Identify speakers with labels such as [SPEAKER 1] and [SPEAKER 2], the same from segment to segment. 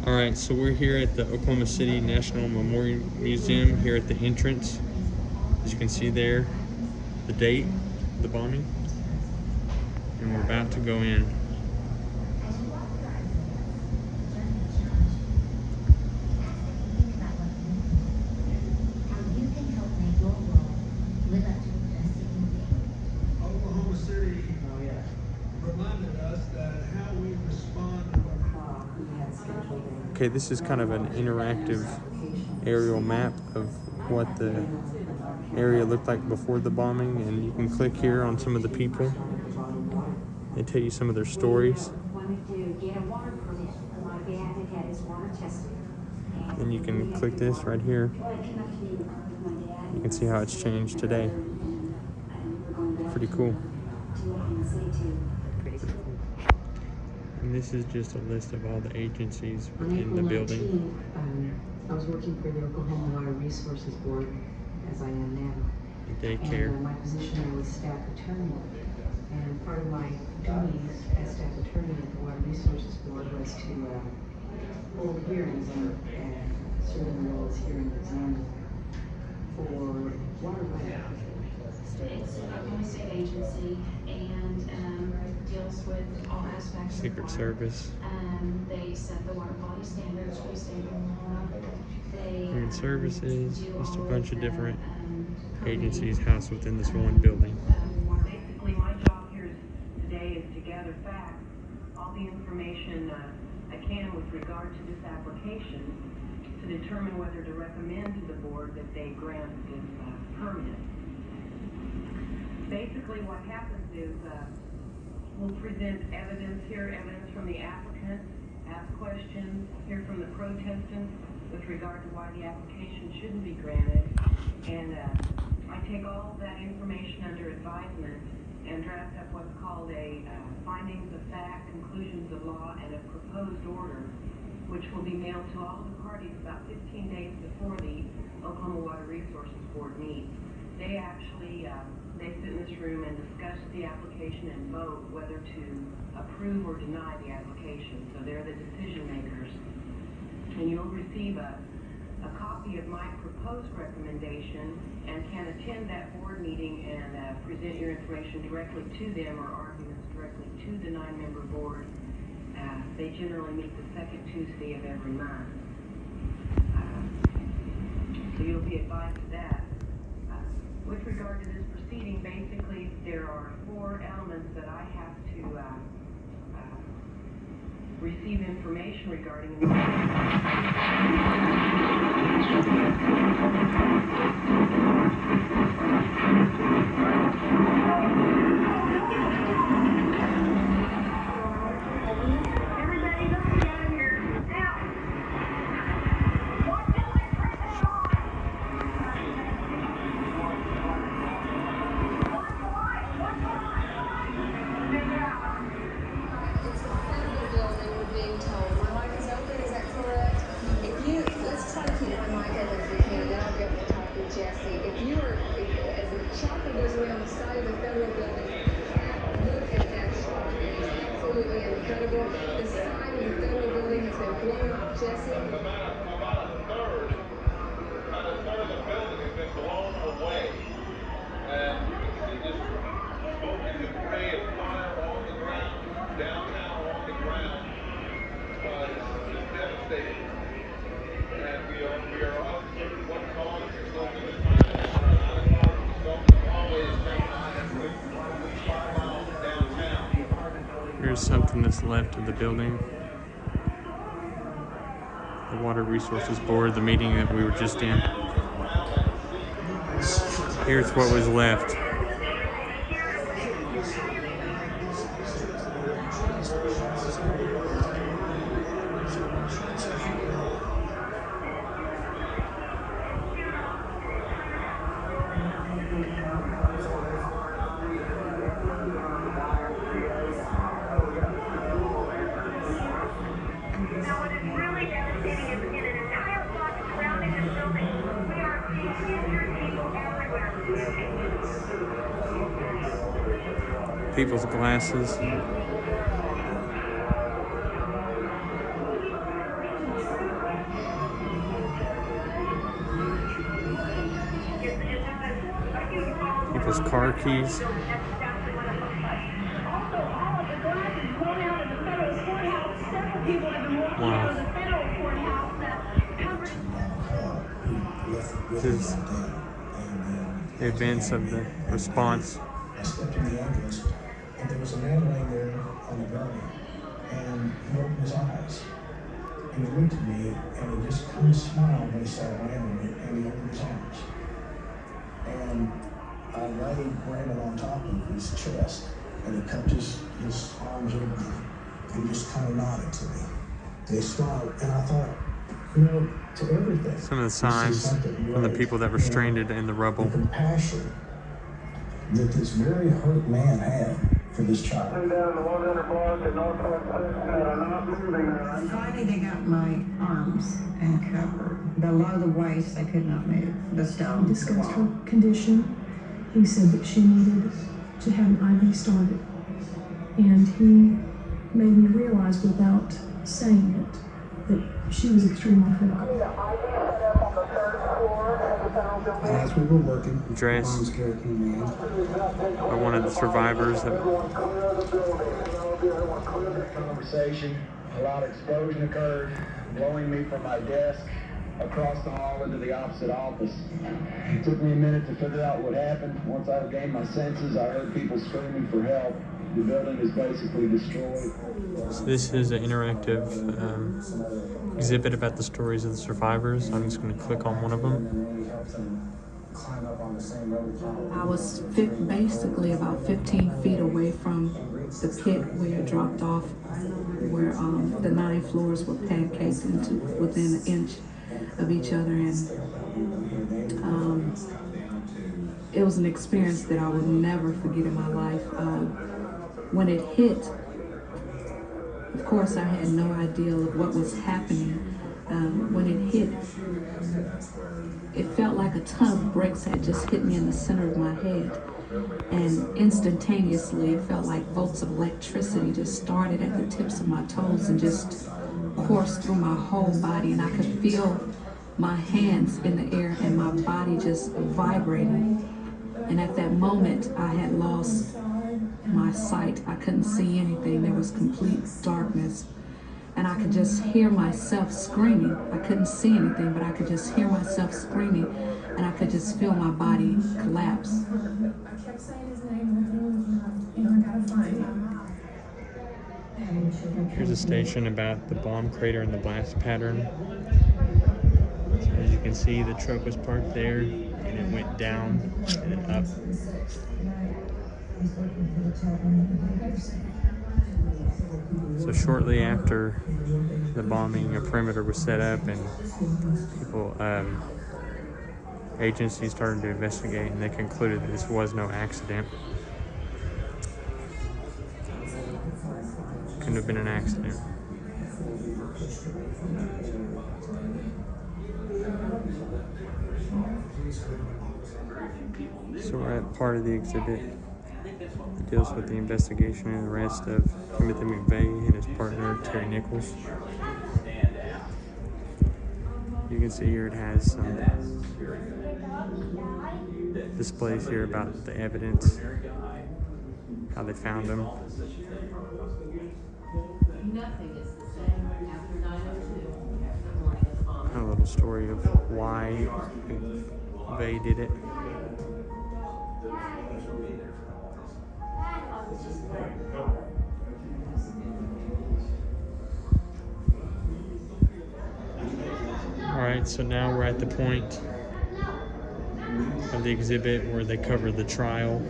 [SPEAKER 1] Alright, so we're here at the Oklahoma City National Memorial Museum here at the entrance. As you can see there, the date of the bombing. And we're about to go in.
[SPEAKER 2] Oklahoma City reminded us that how we respond to
[SPEAKER 1] Okay, this is kind of an interactive aerial map of what the area looked like before the bombing, and you can click here on some of the people. They tell you some of their stories. And you can click this right here. You can see how it's changed today. Pretty cool. And this is just a list of all the agencies within the building.
[SPEAKER 3] I was working for the Oklahoma Water Resources Board, as I am now.
[SPEAKER 1] The daycare.
[SPEAKER 3] And my position there was staff attorney. And part of my duties as staff attorney at the Water Resources Board was to hold hearings and serve in the role as hearing examiner for water rights.
[SPEAKER 4] It's an Oklahoma State agency and deals with all aspects
[SPEAKER 1] Secret
[SPEAKER 4] of water.
[SPEAKER 1] Service.
[SPEAKER 4] They set the water quality standards for the state of Oklahoma. They
[SPEAKER 1] Human Services,
[SPEAKER 4] do
[SPEAKER 1] just a
[SPEAKER 4] all
[SPEAKER 1] bunch of
[SPEAKER 4] the,
[SPEAKER 1] different
[SPEAKER 4] permitting,
[SPEAKER 1] agencies housed within this one building.
[SPEAKER 5] Basically, my job here today is to gather facts, all the information I can with regard to this application to determine whether to recommend to the board that they grant this permit. Basically, what happens is we'll present evidence here, evidence from the applicant, ask questions, hear from the protestants with regard to why the application shouldn't be granted, and I take all that information under advisement and draft up what's called a findings of fact, conclusions of law, and a proposed order, which will be mailed to all of the parties about 15 days before the Oklahoma Water Resources Board meets. They actually they sit in this room and discuss the application and vote whether to approve or deny the application. So they're the decision makers. And you'll receive a copy of my proposed recommendation and can attend that board meeting and present your information directly to them or arguments directly to the 9-member board. They generally meet the second Tuesday of every month. So you'll be advised of that. With regard to this proceeding, basically there are 4 elements that I have to receive information regarding.
[SPEAKER 1] Here's something that's left of the building. The Water Resources Board, the meeting that we were just in. Here's what was left. People's glasses. people's car keys. Wow. This is the events of the response.
[SPEAKER 6] I stepped in the ambulance, and there was a man laying there on the gurney, and he opened his eyes, and he looked at me, and he just kind of smiled when he saw a man in it, and he opened his arms. And I laid Brandon on top of his chest, and he cupped his arms over me, and just kind of nodded to me. They smiled, and I thought, to everything.
[SPEAKER 1] Some of the signs from the people that were stranded in the rubble.
[SPEAKER 6] The compassion that this very hurt man had for this child.
[SPEAKER 3] Finally, they got my arms and covered. Below the waist, they could not move. The stone.
[SPEAKER 7] He discussed her condition. He said that she needed to have an IV started. And he made me realize without saying it that she was extremely critical.
[SPEAKER 6] And as we were working,
[SPEAKER 1] Dressed
[SPEAKER 6] Mom's care came in.
[SPEAKER 1] by one of the survivors.
[SPEAKER 8] Conversation, a loud explosion occurred, blowing me from my desk across the hall into the opposite office. It took me a minute to figure out what happened. Once I regained my senses, I heard people screaming for help. The building is basically destroyed.
[SPEAKER 1] So this is an interactive exhibit about the stories of the survivors. I'm just going to click on one of them.
[SPEAKER 9] I was basically about 15 feet away from the pit where it dropped off, where the 9 floors were pancaked into within an inch of each other, and it was an experience that I will never forget in my life. When it hit, of course I had no idea of what was happening. When it hit, it felt like a ton of bricks had just hit me in the center of my head. And instantaneously, it felt like bolts of electricity just started at the tips of my toes and just coursed through my whole body. And I could feel my hands in the air and my body just vibrating. And at that moment, I had lost my sight. I couldn't see anything. There was complete darkness. And I could just hear myself screaming. I couldn't see anything, but I could just hear myself screaming, and I could just feel my body collapse.
[SPEAKER 7] I kept saying his name, and I gotta find him.
[SPEAKER 1] Here's a station about the bomb crater and the blast pattern. So as you can see, the truck was parked there, and it went down and then up. So shortly after the bombing, a perimeter was set up, and people, agencies started to investigate, and they concluded that this was no accident. Couldn't have been an accident. So we're at part of the exhibit that deals with the investigation and arrest of Timothy McVeigh and his partner Terry Nichols. You can see here it has some displays here about the evidence, how they found them.
[SPEAKER 10] Nothing is the same after 9:02 the morning of the bombing.
[SPEAKER 1] A little story of why McVeigh did it. Alright, so now we're at the point of the exhibit where they cover the trial.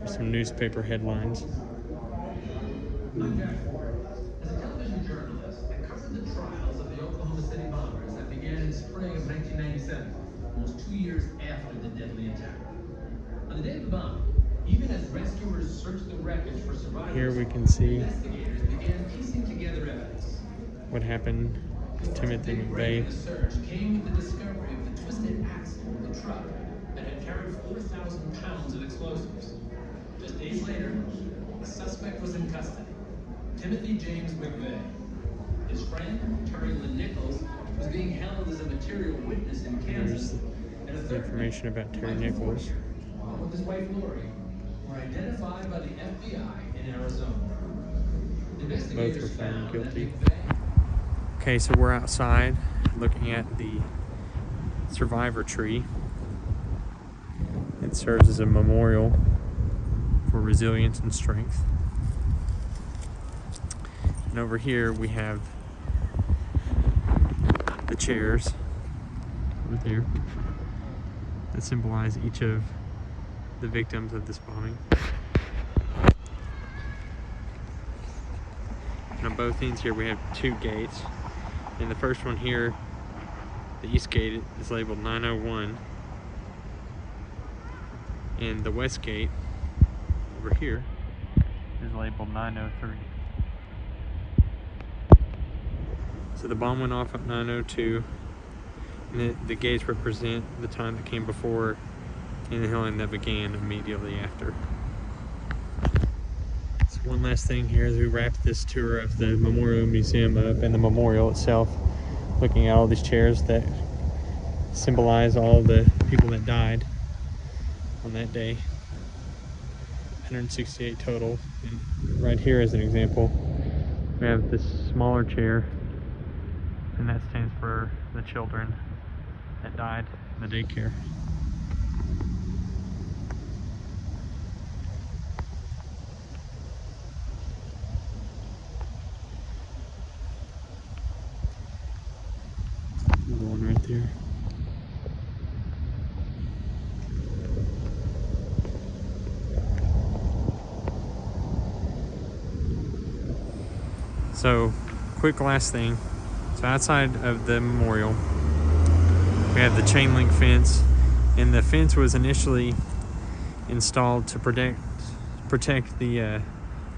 [SPEAKER 1] Some newspaper headlines.
[SPEAKER 11] As a television journalist, I covered the trials of the Oklahoma City bombers that began in spring of 1997, almost 2 years after the deadly attack. On the day of the bombing, even as rescuers searched the wreckage for survivors,
[SPEAKER 1] Here we can see
[SPEAKER 11] investigators began piecing together evidence.
[SPEAKER 1] what happened to Timothy McVeigh.
[SPEAKER 11] The search came with the discovery of the twisted axle of the truck that had carried 4,000 pounds of explosives. Just days later, a suspect was in custody. Timothy James McVeigh. His friend, Terry Nichols, was being held as a material witness in Kansas, and
[SPEAKER 1] information about Terry Nichols.
[SPEAKER 11] along with his wife Lori, were identified by the FBI in Arizona.
[SPEAKER 1] Both were found guilty. Okay, so we're outside looking at the survivor tree. It serves as a memorial for resilience and strength. And over here we have the chairs over there that symbolize each of the victims of this bombing. And on both ends here we have two gates. And the first one here, the east gate, is labeled 901. And the west gate over here is labeled 903. So the bomb went off at 902, and the gates represent the time that came before and the killing that began immediately after. So one last thing here as we wrap this tour of the Memorial Museum up and the memorial itself, looking at all these chairs that symbolize all the people that died on that day. 168 total. And right here as an example, we have this smaller chair, and that stands for the children that died in the daycare. Another one right there. So, quick last thing. So outside of the memorial, we have the chain link fence, and the fence was initially installed to protect the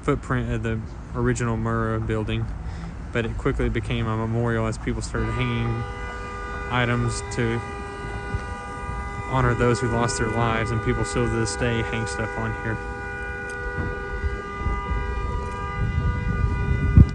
[SPEAKER 1] footprint of the original Murrah building, but it quickly became a memorial as people started hanging items to honor those who lost their lives, and people still to this day hang stuff on here.